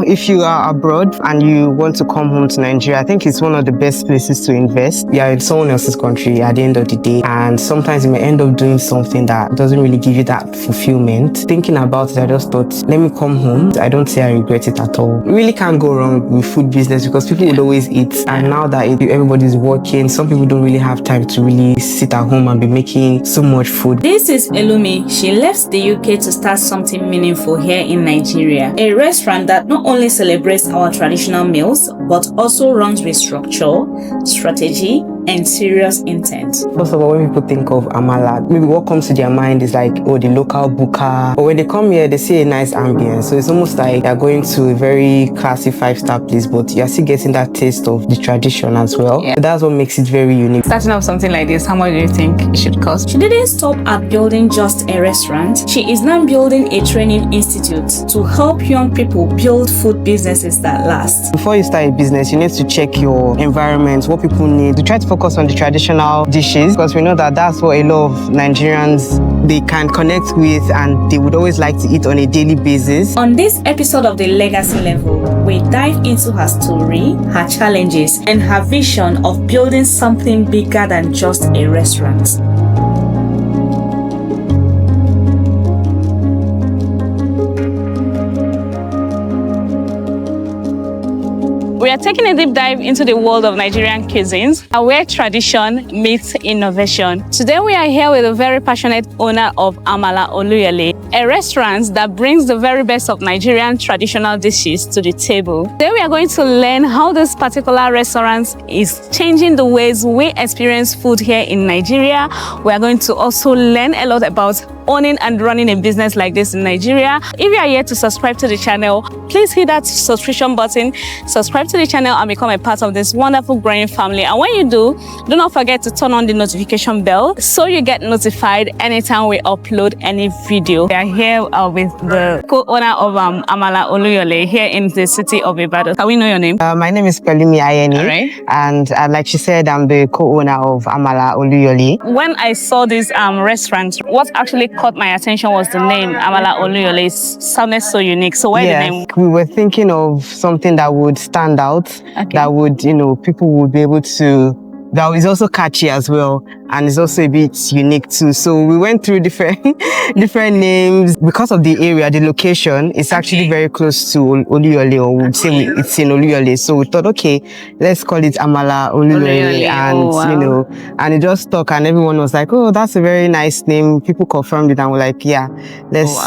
if you are abroad and you want to come home to Nigeria, I think it's one of the best places to invest. You are in someone else's country at the end of the day, and sometimes you may end up doing something that doesn't really give you that fulfillment. Thinking about it, I just thought, let me come home. I don't say I regret it at all. You really can't go wrong with food business because people would always eat, and now that everybody's working, some people don't really have time to really sit at home and be making so much food. This is Pelumi. She left the UK to start something meaningful here in Nigeria. A restaurant that not only celebrates our traditional meals, but also runs with structure, strategy, and serious intent. First of all, when people think of Amala, maybe what comes to their mind is like, oh, the local buka. But when they come here, they see a nice ambience. So it's almost like they're going to a very classy 5-star place, but you're still getting that taste of the tradition as well. Yeah. So that's what makes it very unique. Starting up something like this, how much do you think it should cost? She didn't stop at building just a restaurant. She is now building a training institute to help young people build food businesses that last. Before you start a business, you need to check your environment, what people need. To try to focus on the traditional dishes, because we know that that's what a lot of Nigerians, they can connect with and they would always like to eat on a daily basis. On this episode of The Legacy Level, we dive into her story, her challenges, and her vision of building something bigger than just a restaurant. We are taking a deep dive into the world of Nigerian cuisines, where tradition meets innovation. Today we are here with a very passionate owner of Amala, Oluyole, a restaurant that brings the very best of Nigerian traditional dishes to the table. Today we are going to learn how this particular restaurant is changing the ways we experience food here in Nigeria. We are going to also learn a lot about owning and running a business like this in Nigeria. If you are yet to subscribe to the channel, please hit that subscription button, subscribe to the channel and become a part of this wonderful growing family. And when you do not forget to turn on the notification bell so you get notified anytime we upload any video. We are here with the co-owner of Amala, Oluyole, here in the city of Ibadan. Can we know your name? My name is Pelumi Ayeni, right. And like she said, I'm the co-owner of Amala, Oluyole. When I saw this restaurant, what actually caught my attention was the name, Amala Oluyole. It sounded so unique. So why the name? We were thinking of something that would stand out, that would, people would be able to, that is also catchy as well, and it's also a bit unique too. So we went through different names because of the area, the location. It's actually very close to Oluyole, or we'd say it's in Oluyole. So we thought, okay, let's call it Amala Oluyole, and and it just stuck, and everyone was like, oh, that's a very nice name. People confirmed it, and we're like, yeah,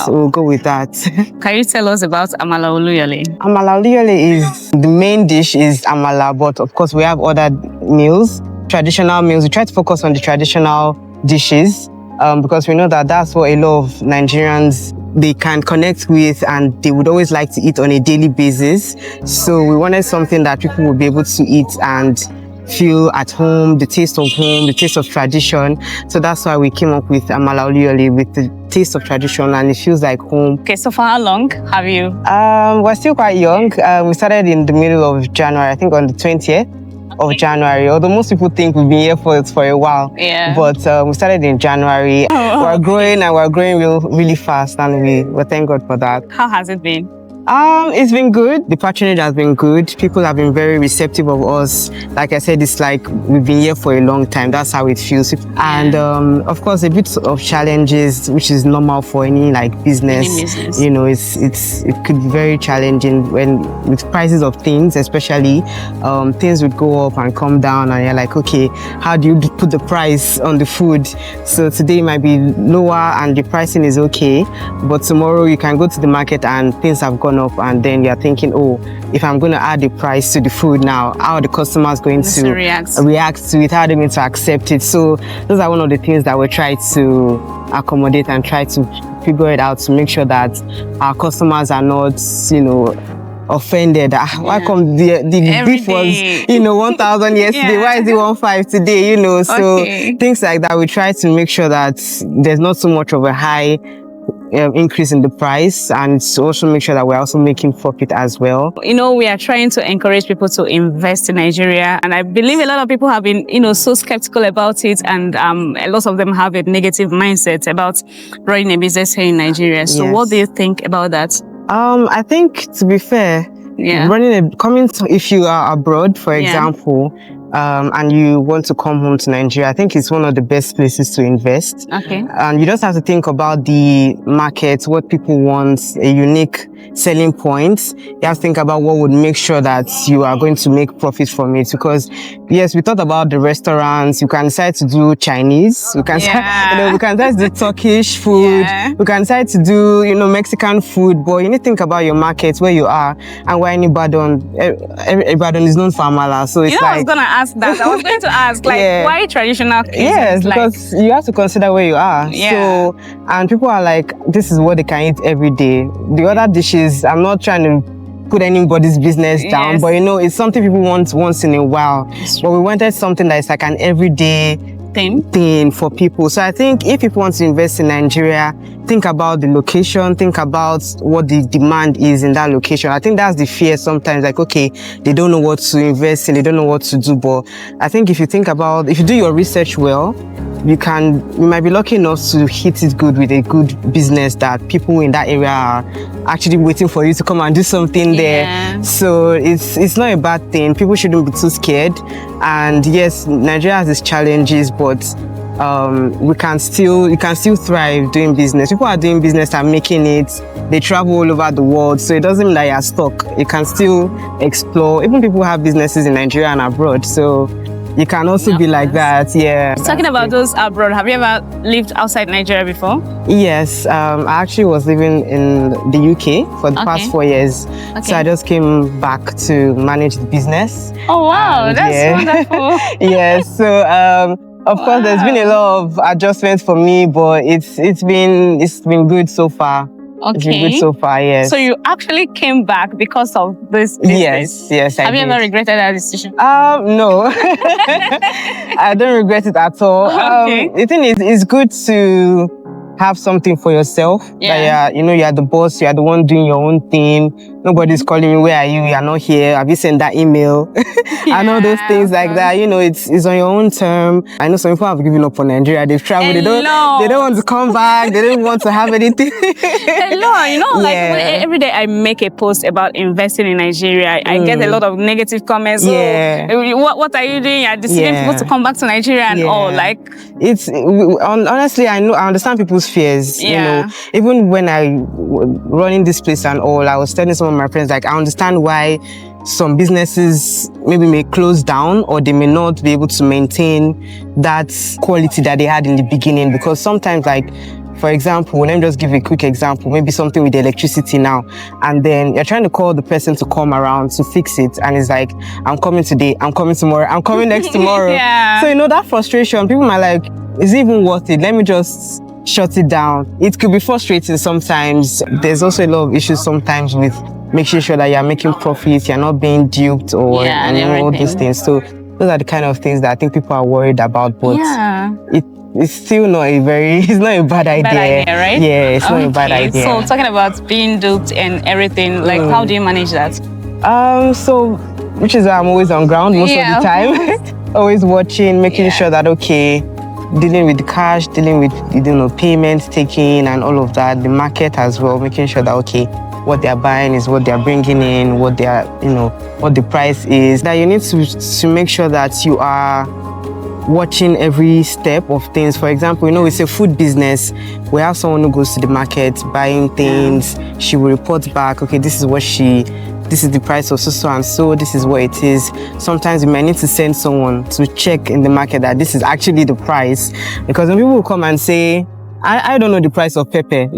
we'll go with that. Can you tell us about Amala Oluyole? Amala Oluyole is the main dish is Amala, but of course we have other meals. Traditional meals. We try to focus on the traditional dishes because we know that that's what a lot of Nigerians, they can connect with and they would always like to eat on a daily basis. So we wanted something that people would be able to eat and feel at home, the taste of home, the taste of tradition. So that's why we came up with Amala Oluyole, with the taste of tradition, and it feels like home. Okay, so for how long have you? We're still quite young. We started in the middle of January, I think on the 20th. Of January, although most people think we've been here for a while. Yeah. But we started in January. We're growing, and we're growing really fast, and we thank God for that. How has it been? It's been good. The patronage has been good. People have been very receptive of us. Like I said, it's like we've been here for a long time. That's how it feels. And of course, a bit of challenges, which is normal for any business. It could be very challenging with prices of things, especially things would go up and come down, and you're like, okay, how do you put the price on the food? So today it might be lower and the pricing is okay, but tomorrow you can go to the market and things have gone up, and then you're thinking, oh, if I'm going to add the price to the food now, how are the customers going to react to it? How are they going to accept it? So those are one of the things that we try to accommodate and try to figure it out to make sure that our customers are not, offended. Why come the beef was 1,000 yesterday? Why is it 1,500 today? So things like that, we try to make sure that there's not so much of a high increase in the price, and to also make sure that we're also making profit as well. We are trying to encourage people to invest in Nigeria, and I believe a lot of people have been so skeptical about it, and a lot of them have a negative mindset about running a business here in Nigeria. So what do you think about that? I think, to be fair, if you are abroad, for example, and you want to come home to Nigeria, I think it's one of the best places to invest. Okay. And you just have to think about the market, what people want, a unique selling point. You have to think about what would make sure that you are going to make profit from it. Because yes, we thought about the restaurants. You can decide to do Chinese. We can we can decide to do Turkish food. We can decide to do Mexican food. But you need to think about your market, where you are, and where in Ibadan. Ibadan is known for Amala, so it's I was gonna ask that. I was going to ask why traditional cuisine? Yes, because you have to consider where you are. So, and people are like, this is what they can eat every day. The other dishes, I'm not trying to put anybody's business down, but it's something people want once in a while. But we wanted something that is like an everyday thing for people. So I think if people want to invest in Nigeria, think about the location, think about what the demand is in that location. I think that's the fear sometimes, like, okay, they don't know what to invest in, they don't know what to do. But I think if you do your research well, you might be lucky enough to hit it good with a good business that people in that area are actually waiting for you to come and do something there. So it's not a bad thing. People shouldn't be too scared. And yes, Nigeria has its challenges, but you can still thrive doing business. People are doing business and making it. They travel all over the world, so it doesn't mean that you're stuck. You can still explore. Even people have businesses in Nigeria and abroad, so you can also be like that. Talking about those abroad, have you ever lived outside Nigeria before? Yes, I actually was living in the UK for the past 4 years. So I just came back to manage the business. Oh wow, that's wonderful. Yes, so of course there's been a lot of adjustments for me, but it's been good so far. It's been good so far, yes. So you actually came back because of this business? Yes, I did. Have you ever regretted that decision? No. I don't regret it at all. The thing is, it's good to have something for yourself. That you're the boss, you're the one doing your own thing. Nobody's calling you, where are you? You're not here. Have you sent that email? And all those things like that. It's on your own term. I know some people have given up on Nigeria. They've traveled. They don't want to come back. They don't want to have anything. Every day I make a post about investing in Nigeria. I get a lot of negative comments. What are you doing? You're deceiving people to come back to Nigeria and all. Honestly, I understand people's fears. Even when I running this place and all, I was telling some of my friends, like, I understand why some businesses maybe may close down, or they may not be able to maintain that quality that they had in the beginning. Because sometimes, like, for example, let me just give a quick example, maybe something with the electricity now, and then you're trying to call the person to come around to fix it, and it's like, I'm coming today, I'm coming tomorrow, I'm coming next tomorrow. So that frustration, people might like, is it even worth it? Let me just shut it down. It could be frustrating sometimes. There's also a lot of issues sometimes with making sure that you're making profits, you're not being duped or all these things. So those are the kind of things that I think people are worried about, but it's still not a bad idea. Right? Yeah, it's not a bad idea. So talking about being duped and everything, like how do you manage that? Which is why I'm always on ground most of the time. Always watching, making sure that, dealing with cash, dealing with payments taking and all of that, the market as well, making sure that what they're buying is what they're bringing in, what they're what the price is. That you need to make sure that you are watching every step of things. For example, it's a food business. We have someone who goes to the market buying things. She will report back, this is the price of so and so, this is what it is. Sometimes you might need to send someone to check in the market that this is actually the price. Because when people will come and say, I don't know the price of pepper,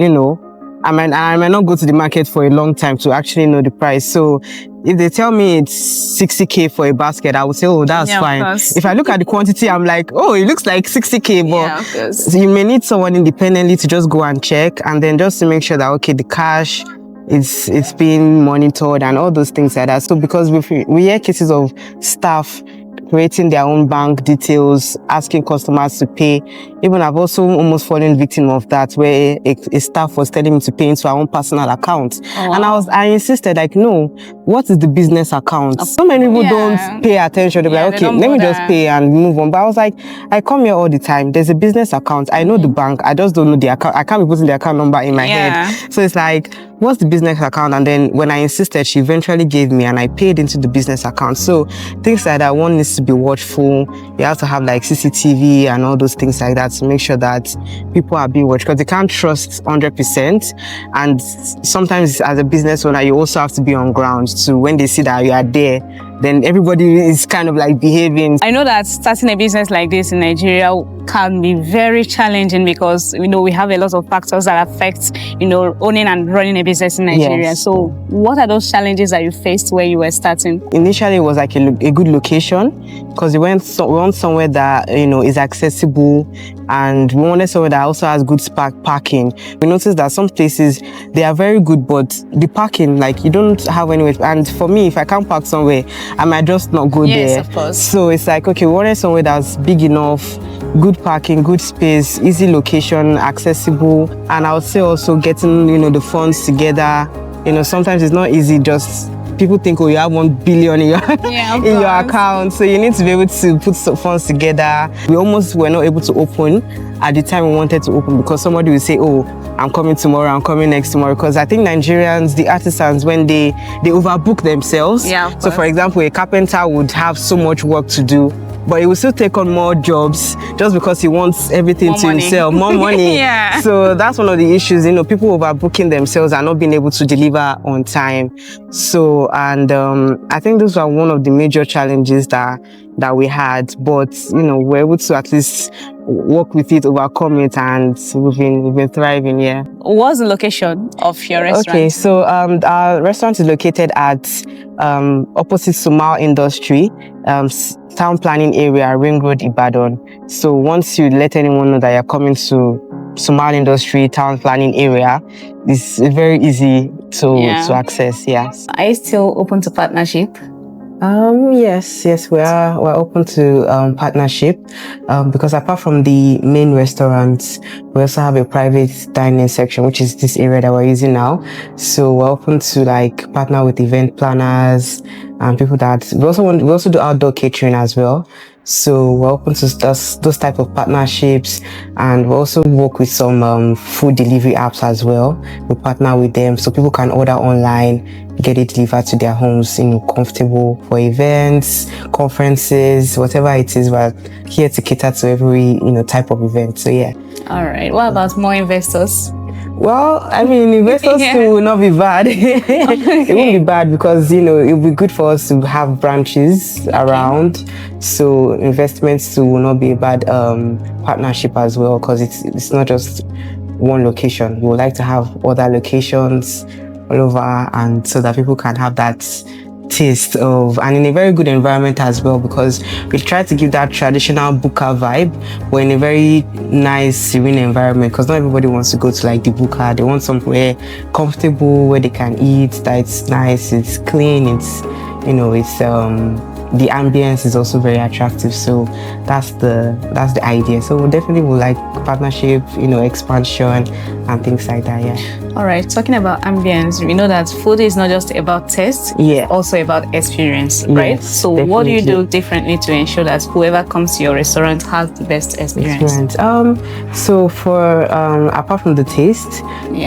I might not go to the market for a long time to actually know the price. So if they tell me it's 60K for a basket, I would say, that's fine. If I look at the quantity, I'm like, it looks like 60K, but you may need someone independently to just go and check, and then just to make sure that, the cash, it's being monitored and all those things like that. So because we hear cases of staff creating their own bank details, asking customers to pay. Even I've also almost fallen victim of that, where a staff was telling me to pay into our own personal account. Oh, wow. And I insisted, like, no, what is the business account? So many people don't pay attention. They're like, okay, let me just pay and move on. But I was like, I come here all the time. There's a business account. I know the bank. I just don't know the account. I can't be putting the account number in my head. So it's like, what's the business account? And then when I insisted, she eventually gave me, and I paid into the business account. So things like that, one needs to be watchful. You have to have like CCTV and all those things like that to make sure that people are being watched, because they can't trust 100%. And sometimes as a business owner, you also have to be on ground. So when they see that you are there, then everybody is kind of like behaving. I know that starting a business like this in Nigeria can be very challenging because, we have a lot of factors that affect, owning and running a business in Nigeria. Yes. So what are those challenges that you faced where you were starting? Initially, it was like a good location, because we want somewhere that, is accessible, and we wanted somewhere that also has good parking. We noticed that some places, they are very good, but the parking, like, you don't have anywhere. And for me, if I can't park somewhere, I might just not go there. Yes, of course. So it's like, okay, we wanted somewhere that's big enough, good parking, good space, easy location, accessible. And I would say also getting, the funds together. Sometimes it's not easy. Just people think, oh, you have 1 billion in your account, so you need to be able to put some funds together. We almost were not able to open at the time we wanted to open, because somebody will say, oh, I'm coming tomorrow, I'm coming next tomorrow. Because I think Nigerians, the artisans, when they overbook themselves. Yeah, so for example, a carpenter would have so much work to do, but he will still take on more jobs just because he wants everything more to money. himself, more money. Yeah. So that's one of the issues, people overbooking themselves and not being able to deliver on time. So, and I think those were one of the major challenges that we had, but we're able to at least work with it, overcome it, and we've been thriving. Yeah. What's the location of your restaurant? Okay, so our restaurant is located at opposite Sumal Industry, town planning area, Ring Road, Ibadan. So once you let anyone know that you're coming to Sumal Industry, town planning area, it's very easy to access. Yes. Are you still open to partnership? Yes, we're open to partnership, because apart from the main restaurants, we also have a private dining section, which is this area that we're using now. So we're open to like partner with event planners and people that we also do outdoor catering as well. So we're open to those type of partnerships, and we also work with some food delivery apps as well. We partner with them so people can order online, get it delivered to their homes, comfortable for events, conferences, whatever it is. We're here to cater to every type of event. So yeah. All right. What about more investors? Well, I mean, investors too will not be bad. It won't be bad because, it will be good for us to have branches around. So investments too will not be a bad partnership as well, because it's not just one location. We would like to have other locations all over, and so that people can have that taste of, and in a very good environment as well, because we try to give that traditional buka vibe, but in a very nice, serene environment, because not everybody wants to go to like the buka. They want somewhere comfortable where they can eat, that it's nice, it's clean, it's the ambience is also very attractive. So that's the idea. So we definitely would like partnership, expansion and things like that. Yeah. All right. Talking about ambience, we know that food is not just about taste. Yeah. Also about experience, right? Yes, so definitely. What do you do differently to ensure that whoever comes to your restaurant has the best experience? So for apart from the taste,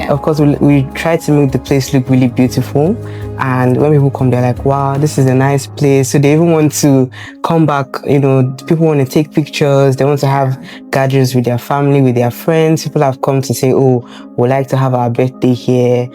of course we try to make the place look really beautiful. And when people come, they're like, wow, this is a nice place. So they even want to come back. People want to take pictures. They want to have gatherings with their family, with their friends. People have come to say, oh, we'd like to have our birthday here.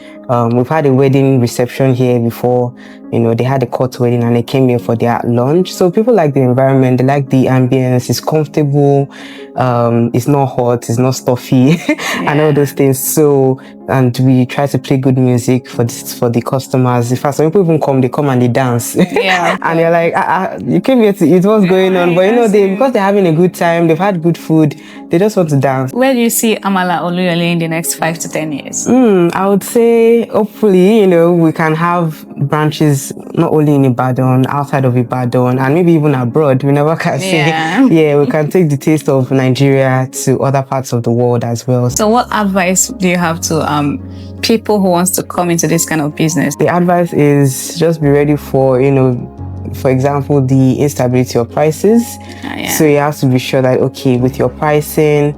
We've had a wedding reception here before. They had a court wedding and they came here for their lunch. So people like the environment. They like the ambience. It's comfortable. It's not hot. It's not stuffy and all those things. So, and we try to play good music for the customers. In fact, some people even come, they come and they dance. Yeah. And they're like, you came here to eat, what's going on? But because they're having a good time, they've had good food, they just want to dance. Where do you see Amala Oluyole in the next 5 to 10 years? I would say, hopefully, we can have branches not only in Ibadan, outside of Ibadan, and maybe even abroad. We never can say. Yeah, we can take the taste of Nigeria to other parts of the world as well. So what advice do you have to people who wants to come into this kind of business? The advice is just be ready for, for example, the instability of prices. So you have to be sure that, okay, with your pricing,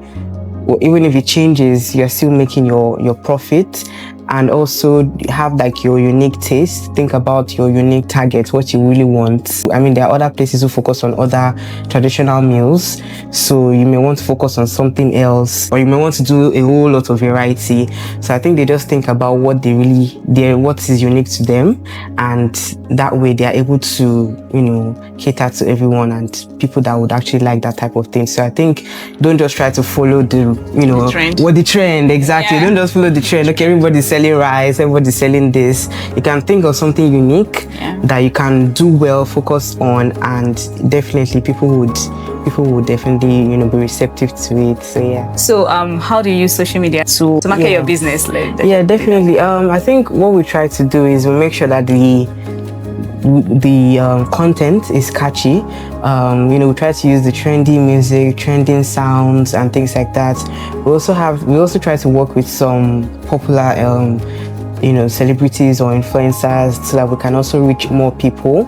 even if it changes, you're still making your profit. and also have like your unique taste. Think about your unique target, what you really want. I mean, there are other places who focus on other traditional meals, so you may want to focus on something else, or you may want to do a whole lot of variety. So I think they just think about what what is unique to them, and that way they are able to, you know, cater to everyone and people that would actually like that type of thing. So I think don't just try to follow the, you know, the trend exactly. Don't just follow the trend. Okay, everybody's selling rice, everybody's selling this. You can think of something unique that you can do well, focus on, and definitely people would definitely, you know, be receptive to it. So yeah. So how do you use social media to market your business? Yeah, definitely. I think what we try to do is we make sure that the content is catchy. You know, we try to use the trendy music, trending sounds and things like that. We also try to work with some popular you know, celebrities or influencers, so that we can also reach more people.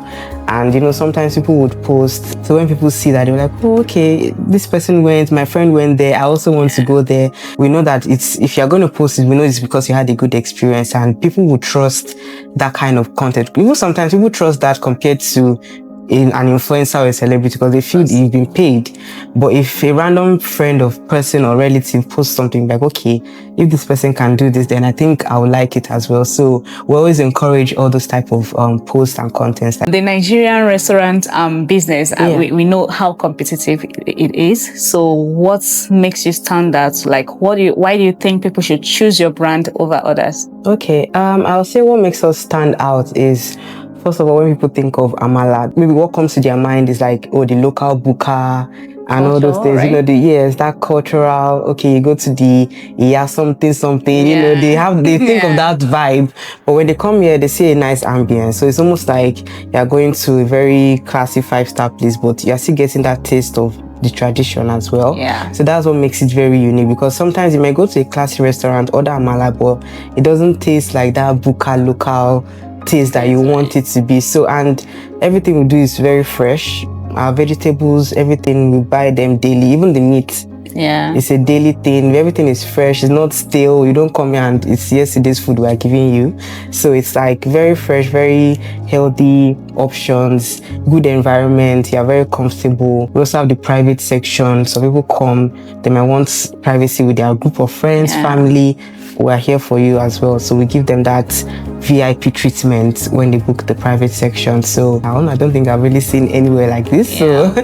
And you know, sometimes people would post, so when people see that, they're like, oh, okay, this person went, my friend went there, I also want to go there. We know that if you're going to post it, we know it's because you had a good experience, and people will trust that kind of content. Even sometimes people trust that compared to an influencer or a celebrity, because they feel you've been paid. But if a random friend or person or relative posts something like, okay, if this person can do this, then I think I would like it as well. So we always encourage all those type of posts and contents. The Nigerian restaurant business, we know how competitive it is. So what makes you stand out? Like, why do you think people should choose your brand over others? Okay, I'll say what makes us stand out is, first of all, when people think of Amala, maybe what comes to their mind is like, oh, the local buka and all those things, right? You know, that cultural, okay, you go to the something, you know, they think of that vibe. But when they come here, they see a nice ambience. So it's almost like you're going to a very classy 5-star place, but you're still getting that taste of the tradition as well. Yeah. So that's what makes it very unique, because sometimes you may go to a classy restaurant, order Amala, but it doesn't taste like that buka local taste that you want it to be. So, and everything we do is very fresh. Our vegetables, everything, we buy them daily. Even the meat, it's a daily thing. Everything is fresh, it's not stale. You don't come here and it's yesterday's food we're giving you. So it's like very fresh, very healthy options, good environment. You're very comfortable. We also have the private section, so people come, they might want privacy with their group of friends, family. We're here for you as well. So we give them that VIP treatment when they book the private section. So I don't think I've really seen anywhere like this. So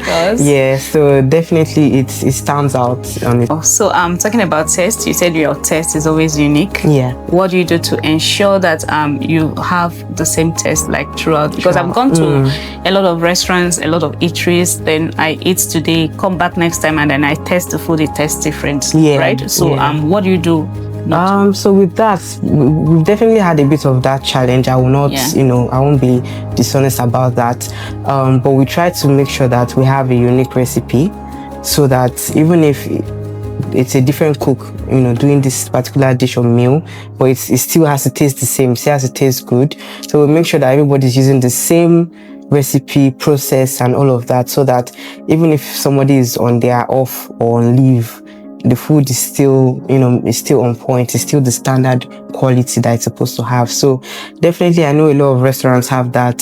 so definitely it stands out on it. So talking about taste, you said your taste is always unique. Yeah. What do you do to ensure that you have the same taste like throughout? Because I've gone to a lot of restaurants, a lot of eateries, then I eat today, come back next time, and then I taste the food, it tastes different. Right? So what do you do? So with that, we've definitely had a bit of that challenge. I will not, you know, I won't be dishonest about that. But we try to make sure that we have a unique recipe, so that even if it's a different cook, you know, doing this particular dish or meal, but it still has to taste the same, still has to taste good. So we make sure that everybody's using the same recipe, process, and all of that, so that even if somebody is on their off or on leave, the food is still, you know, is still on point. It's still the standard quality that it's supposed to have. So definitely, I know a lot of restaurants have that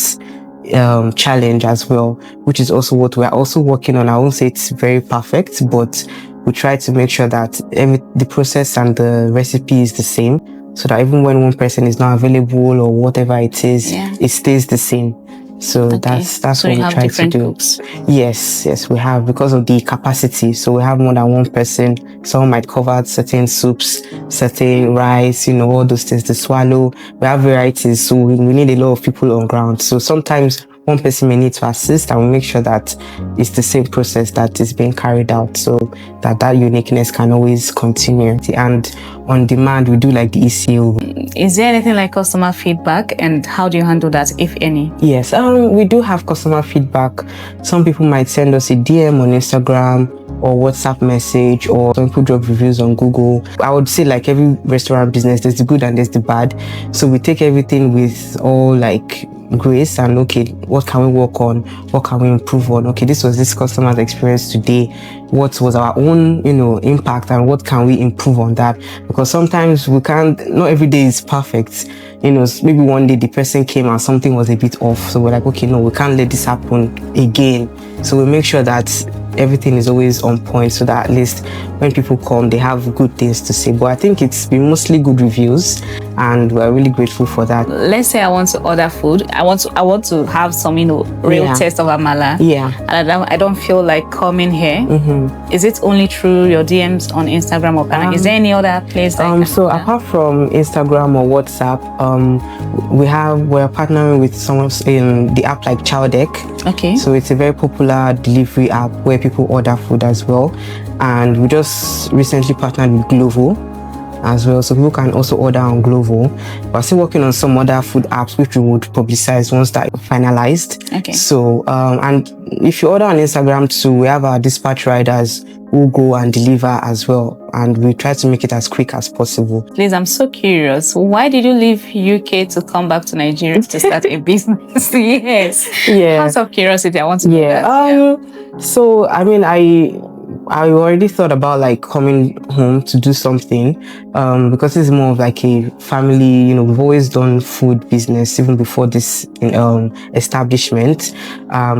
challenge as well, which is also what we're also working on. I won't say it's very perfect, but we try to make sure that the process and the recipe is the same, so that even when one person is not available or whatever it is, it stays the same. So that's what we try to do. Cooks. Yes, we have, because of the capacity. So we have more than one person. Someone might cover certain soups, certain rice, you know, all those things, the swallow. We have varieties, so we need a lot of people on ground. So sometimes one person may need to assist, and we make sure that it's the same process that is being carried out, so that uniqueness can always continue. And on demand, we do like the ECO. Is there anything like customer feedback, and how do you handle that, if any? Yes, we do have customer feedback. Some people might send us a DM on Instagram or WhatsApp message, or some people drop reviews on Google. I would say, like every restaurant business, there's the good and there's the bad. So we take everything with all, like, grace and okay, what can we work on? What can we improve on? Okay, this was this customer's experience today. What was our own, impact, and what can we improve on that? Because sometimes we can't, not every day is perfect. Maybe one day the person came and something was a bit off. So we're like, okay, no, we can't let this happen again. So we make sure that everything is always on point so that at least when people come, they have good things to say. But I think it's been mostly good reviews and we're really grateful for that. Let's say I want to order food. I want to have some, real taste of Amala. Yeah. And I don't feel like coming here. Is it only through your DMs on Instagram or is there any other place? So apart from Instagram or WhatsApp, we're partnering with someone in the app like Chowdeck. Okay. So it's a very popular delivery app where people order food as well. And we just recently partnered with Glovo as well, so people can also order on Glovo. We're still working on some other food apps which we would publicize once that finalized. Okay. So and if you order on Instagram too, we have our dispatch riders who go and deliver as well, and we try to make it as quick as possible. Please, I'm so curious. Why did you leave UK to come back to Nigeria to start a business? Yes. Yeah. Out of curiosity, I want to know that. So I mean, I already thought about like coming home to do something because it's more of like a family, we've always done food business even before this establishment.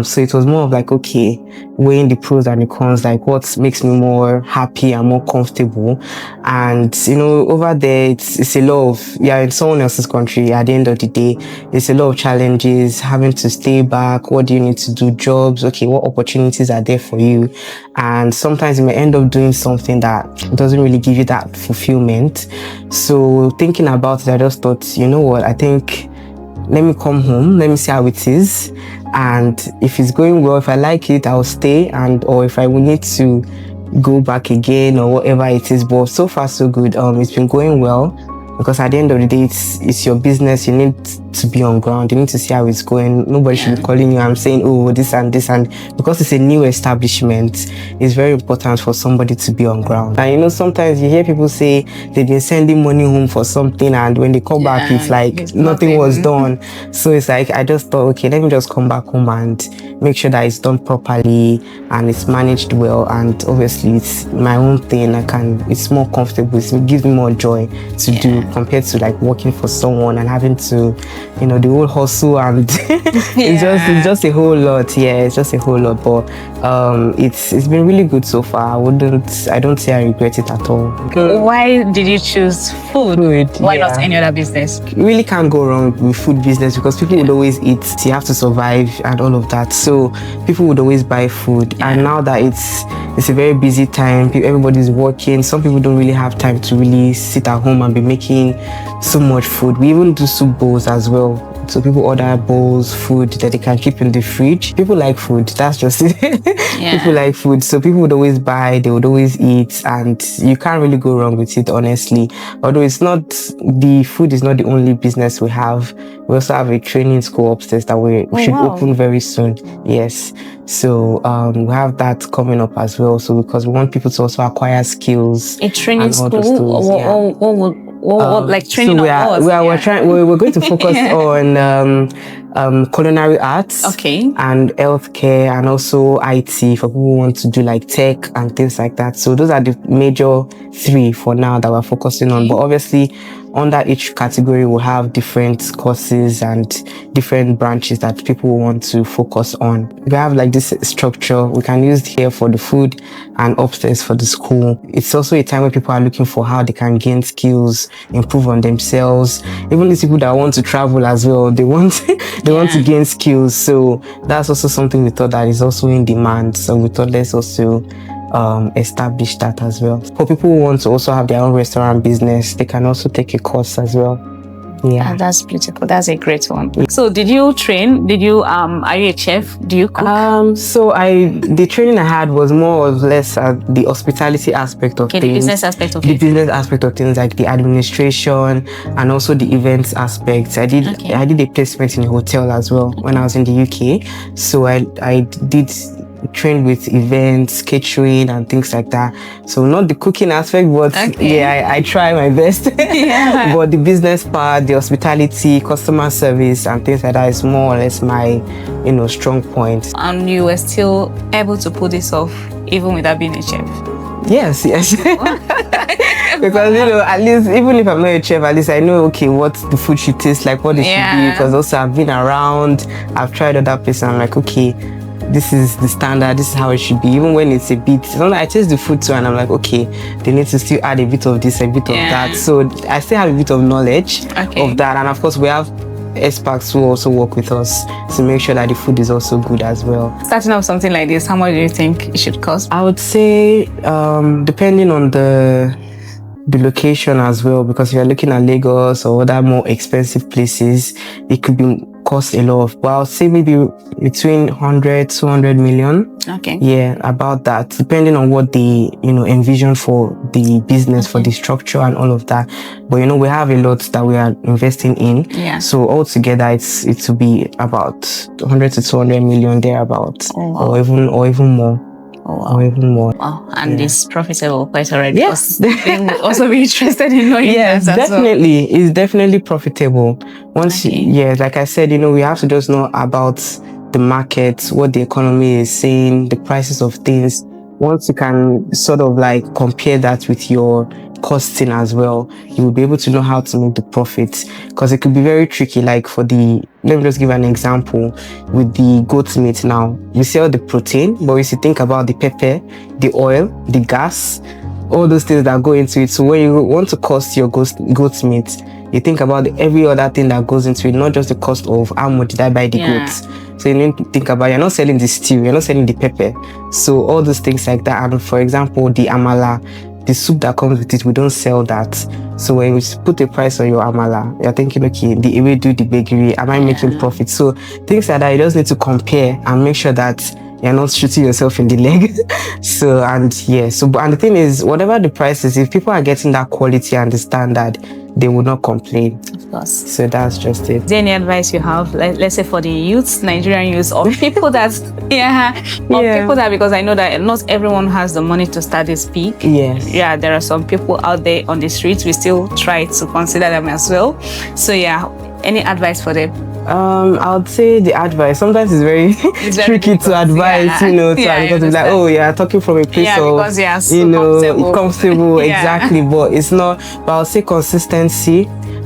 So it was more of like, okay, weighing the pros and the cons, like what makes me more happy and more comfortable. And, over there, it's a lot of, in someone else's country, at the end of the day, it's a lot of challenges, having to stay back. What do you need to do? Jobs. Okay, what opportunities are there for you? And sometimes you may end up doing something that doesn't really give you that fulfillment. So thinking about it, I just thought, you know what, I think let me come home, let me see how it is. And if it's going well, if I like it, I'll stay, or if I will need to go back again or whatever it is. But so far so good. It's been going well. Because at the end of the day, it's your business. You need to be on ground. You need to see how it's going. Nobody should be calling you and saying, oh, this and this. And because it's a new establishment, it's very important for somebody to be on ground. And sometimes you hear people say they've been sending money home for something, and when they come back, it's like nothing was done. So it's like, I just thought, okay, let me just come back home and make sure that it's done properly and it's managed well. And obviously, it's my own thing. It's more comfortable. It gives me more joy to do, compared to like working for someone and having to, the whole hustle and it's just a whole lot. Yeah, it's just a whole lot. But it's been really good so far. I don't say I regret it at all. Why did you choose food? Why not any other business? You really can't go wrong with food business because people would always eat. You have to survive and all of that. So people would always buy food. And now that it's a very busy time, everybody's working. Some people don't really have time to really sit at home and be making so much food. We even do soup bowls as well. So people order bowls, food that they can keep in the fridge. People like food. That's just it. People like food. So people would always buy, they would always eat, and you can't really go wrong with it, honestly. Although the food is not the only business we have. We also have a training school upstairs that we should open very soon. Yes. So we have that coming up as well. So because we want people to also acquire skills. A training school? Like training so we're going to focus on culinary arts, and healthcare, and also IT for people who want to do like tech and things like that. So those are the major 3 for now that we're focusing on. But obviously, under each category, we'll have different courses and different branches that people want to focus on. We have like this structure we can use here for the food and upstairs for the school. It's also a time where people are looking for how they can gain skills, improve on themselves. Even these people that want to travel as well, they want to gain skills. So that's also something we thought that is also in demand. So we thought let's also establish that as well. For people who want to also have their own restaurant business, they can also take a course as well. Yeah, that's beautiful. That's a great one. So did you train? Are you a chef? Do you cook? So the training I had was more or less the hospitality aspect of things. The business aspect of the business aspect of things, like the administration and also the events aspects. I did a placement in a hotel as well when I was in the UK. So I did trained with events, catering, and things like that. So not the cooking aspect, but I try my best. But the business part, the hospitality, customer service, and things like that is more or less my, strong point. And you were still able to pull this off even without being a chef? Yes. Because at least even if I'm not a chef, at least I know what the food should taste like, what it should be. Because also I've been around, I've tried other places, I'm like, okay, this is the standard, this is how it should be. Even when it's a bit, sometimes I taste the food too and I'm like, okay, they need to still add a bit of this, a bit of that. So I still have a bit of knowledge of that. And of course we have experts who also work with us to make sure that the food is also good as well. Starting off something like this, how much do you think it should cost? I would say depending on the location as well, because if you're looking at Lagos or other more expensive places, it could be cost a lot. But I'll say maybe between 100, 200 million. Okay. Yeah, about that, depending on what they envision for the business, for the structure and all of that. But we have a lot that we are investing in. Yeah. So altogether it will be about 100 to 200 million thereabouts, or even more. Or even more. Wow. And it's profitable quite already. Yes. They would also be interested in knowing yes, that as definitely. Well. It's definitely profitable. Once like I said, we have to just know about the market, what the economy is saying, the prices of things. Once you can sort of like compare that with your costing as well, you will be able to know how to make the profit, because it could be very tricky. Like let me just give an example with the goat meat. Now we sell the protein, but if you think about the pepper, the oil, the gas, all those things that go into it. So when you want to cost your goat meat, you think about every other thing that goes into it, not just the cost of how much did I buy the goats. So you need to think about, you're not selling the stew, you're not selling the pepper. So all those things like that. And for example, the amala, the soup that comes with it, we don't sell that. So when you put a price on your amala, you're thinking, okay, the ewedu, the bakery, am I making profit? So things like that, you just need to compare and make sure that you're not shooting yourself in the leg. And the thing is, whatever the price is, if people are getting that quality and the standard, they will not complain. Of course. So that's just it. Is there any advice you have, let's say for the youths, Nigerian youths, or people that, people that, because I know that not everyone has the money to start this peak. Yes. Yeah, there are some people out there on the streets. We still try to consider them as well. So any advice for them? I would say the advice sometimes is very tricky to advise, because it's like, oh, yeah, talking from a place of, because so comfortable, exactly. But it's not. But I'll say consistency.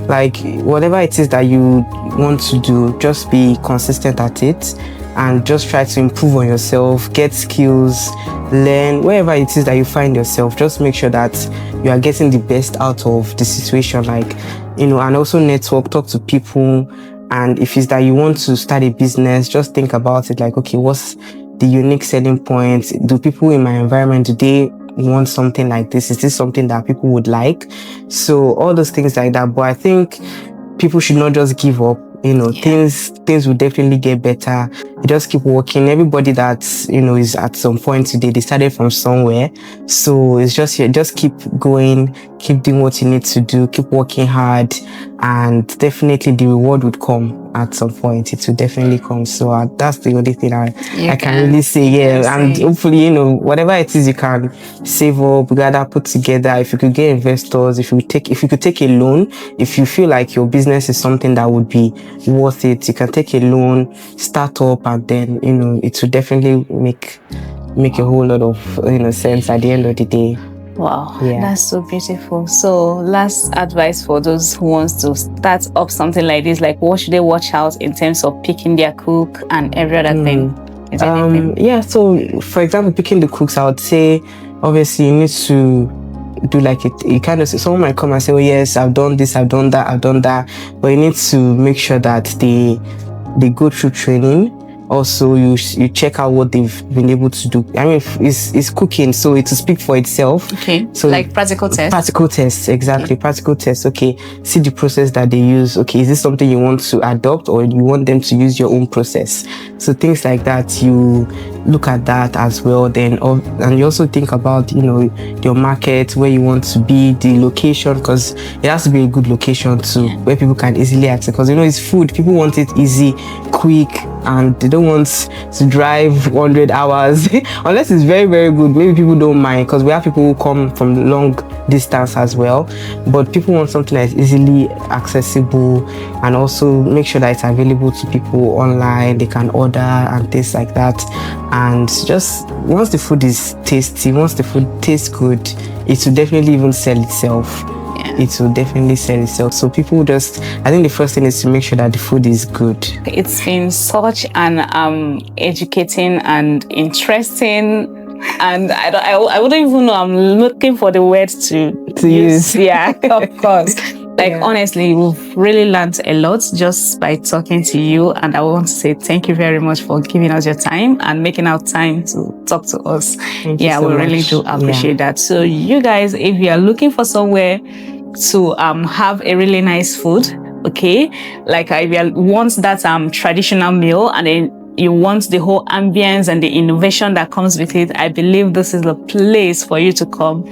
Like whatever it is that you want to do, just be consistent at it, and just try to improve on yourself, get skills, learn wherever it is that you find yourself. Just make sure that you are getting the best out of the situation, and also network, talk to people. And if it's that you want to start a business, just think about it like, okay, what's the unique selling point? Do people in my environment, do they want something like this? Is this something that people would like? So all those things like that. But I think people should not just give up. Things will definitely get better. You just keep working. Everybody that is at some point today, they started from somewhere. So it's just keep going, keep doing what you need to do, keep working hard, and definitely the reward would come at some point. It will definitely come. So that's the only thing I can really say. And hopefully, whatever it is you can save up, gather, put together. If you could get investors, if you could take a loan, if you feel like your business is something that would be worth it, you can take a loan, start up, and then it will definitely make a whole lot of sense at the end of the day. Wow, that's so beautiful. So last advice for those who wants to start up something like this, like what should they watch out in terms of picking their cook and every other thing? So for example, picking the cooks, I would say obviously you need to do like it. You kind of say, someone might come and say, oh yes, I've done this, I've done that, but you need to make sure that they go through training. Also, you check out what they've been able to do. I mean, it's cooking, so it will speak for itself. Okay. So like practical tests. Practical tests, exactly. Practical tests. Okay. See the process that they use. Okay, is this something you want to adopt, or you want them to use your own process? So things like that, you look at that as well. Then, and you also think about, your market, where you want to be, the location, because it has to be a good location too, where people can easily access. Because it's food, people want it easy, quick, and they don't want to drive 100 hours unless it's very, very good. Maybe people don't mind, because we have people who come from long distance as well, but people want something that is easily accessible, and also make sure that it's available to people online. They can order and things like that. And just once the food is tasty, once the food tastes good, it will definitely even sell itself. It will definitely sell itself. So people I think the first thing is to make sure that the food is good. It's been such an educating and interesting, and I wouldn't even know, I'm looking for the words to use. Yeah, of course. Honestly, we've really learned a lot just by talking to you, and I want to say thank you very much for giving us your time and making out time to talk to us. Thank you so we much. Really do appreciate that. So you guys, if you are looking for somewhere to have a really nice food, okay, like if you want that traditional meal, and then you want the whole ambience and the innovation that comes with it, I believe this is the place for you to come.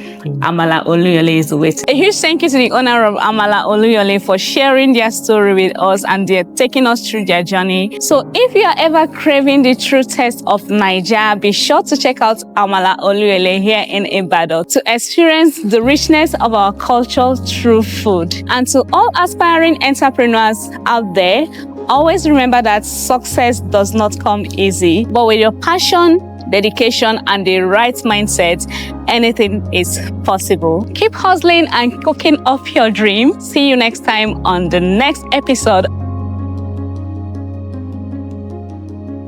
Amala Oluyole is the way. A huge thank you to the owner of Amala Oluyole for sharing their story with us, and they're taking us through their journey. So if you are ever craving the true taste of Nigeria, be sure to check out Amala Oluyole here in Ibadan to experience the richness of our culture through food. And to all aspiring entrepreneurs out there, always remember that success does not come easy, but with your passion, dedication, and the right mindset, anything is possible. Keep hustling and cooking up your dream. See you next time on the next episode